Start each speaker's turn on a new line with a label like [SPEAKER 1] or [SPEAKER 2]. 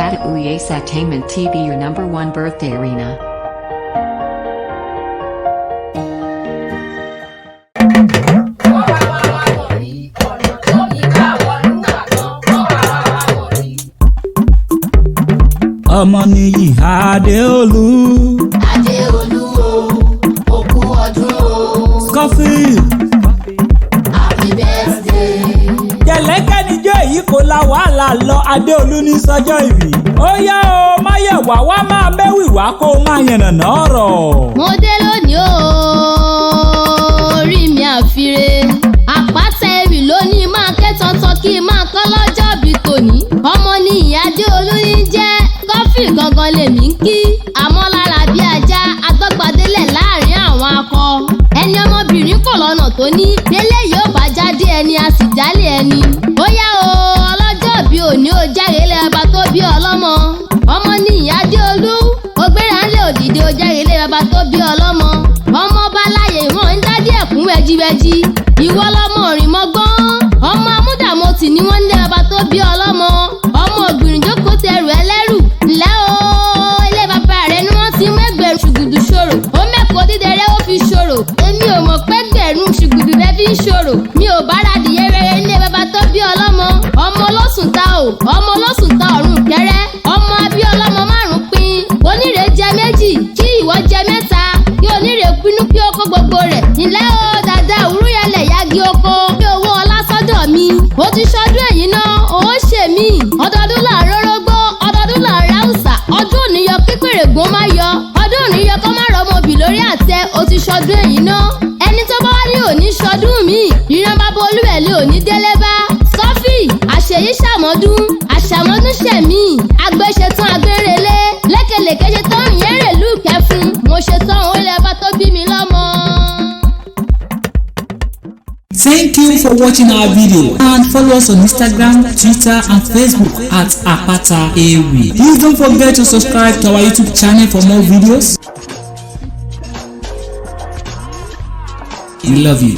[SPEAKER 1] at Uyesatainment TV, your #1 birthday arena.
[SPEAKER 2] Ọmọnìyí Adéolú.
[SPEAKER 3] Adéolú o, òkú ọdún o.
[SPEAKER 2] Scofield.
[SPEAKER 3] Happy birthday.
[SPEAKER 2] Jẹ̀lẹ́kẹ́ níjọ́ èyí kò la wàhálà lọ Adéolú ní sọ́jọ́ ìbí. Ó yá o, Máyọ̀wá wá máa mẹ́wì wá kó o máa yànnàná ọ̀rọ̀.
[SPEAKER 3] Mo dé lónìí o, orí mi àfire. Àpáta ewì lónìí máa ké tọ́tọ́ kí n máa kọ́ lọ́jọ́ bí tòní. Ọmọ ni ìyá Adéolú ní jẹ́. Scofield gangan lèmi ń kí. Àmọ́ lára bí ajá agbọ́gbadélẹ̀ láàrin àwọn akọ. Ẹni ọmọbìnrin kò lọ́nà tó ní. Délé yóò bá jáde ẹni a sì jálè ẹni. Ó yá o, ọlọ́jọ́ bí òní ó járe lé bàbá tó bí ọlọ́mọ. Ọmọ ni ìyá Adéolú. Ó gbéra ńlẹ̀ òdìdí ó járe lé bàbá tó bí ọlọ́mọ. Ọmọ bá láyè wọ́n ń dádí ẹ̀kún wẹ́jíwẹ́jí. Ìwọ lọmọ rìn mọ́gbọ́n. Ọmọ amúdàmọ́tì ni wọ́n ń lé bàbá tó bí ọlọ́mọ. Ọmọ ògbìnrin jókòó tẹrù ẹlẹ́rù. Ǹlẹ́ o, ilé bàbá rẹ̀ ni wọ́n ti mú ẹgbẹ̀rún ṣùgùdù ṣòro. Ó mẹ́kọ̀ọ́ dídẹrẹ́ ó fi ṣòro. Èmi ò mọ̀ pé ẹgbẹ̀rún ṣùgùdù rẹ̀ fi ń ṣòro. Mi ò bá radìyẹ rere ilé bàbá tó bí ọlọ́mọ. Ọmọ olóṣùn ta o, ọmọ olóṣùn ta ọ̀run kẹrẹ́. Ọmọ abí ọlọ́mọ márùn-ún pín. Onírè jẹ méjì, kí ìwọ jẹ mẹ́ta. Kí onírè pinnu pé ó kó gbogbo rẹ̀. Ǹlẹ́ o, dàda òwúrú yẹlẹ̀ yagi oko. Bí owó ọlá sọ́dọ̀ mi. Mo ti ṣọdún èyí náà, owó ṣe mí. Ọdọọdún là ń rórógbó, ọdọọdún là ń ráùsà. Ọdún òní yọ kí pèrègùn má yọ. Ọdún òní yọ kó má rọmọ bì lórí àtẹ. O ti ṣọdún èyí náà. Ẹni tó bá wá ní òní ṣọdún mi. Ìran bàbá olúwẹ̀lẹ̀ òní délé bá. Scofield, àṣeyí ṣàmọ́dún, àṣàmọ́dún ṣẹ̀mí. Àgbẹ̀ṣetán agbérelé. Lékelèké ṣe tán ìyẹn rèlú kẹfun. Mo ṣe tán òun ilẹ̀ bá tó bí mi lọ́mọ.
[SPEAKER 2] Thank you for watching our video and follow us on Instagram, Twitter and Facebook at Apata Ewi. Please don't forget to subscribe to our YouTube channel for more videos. We love you.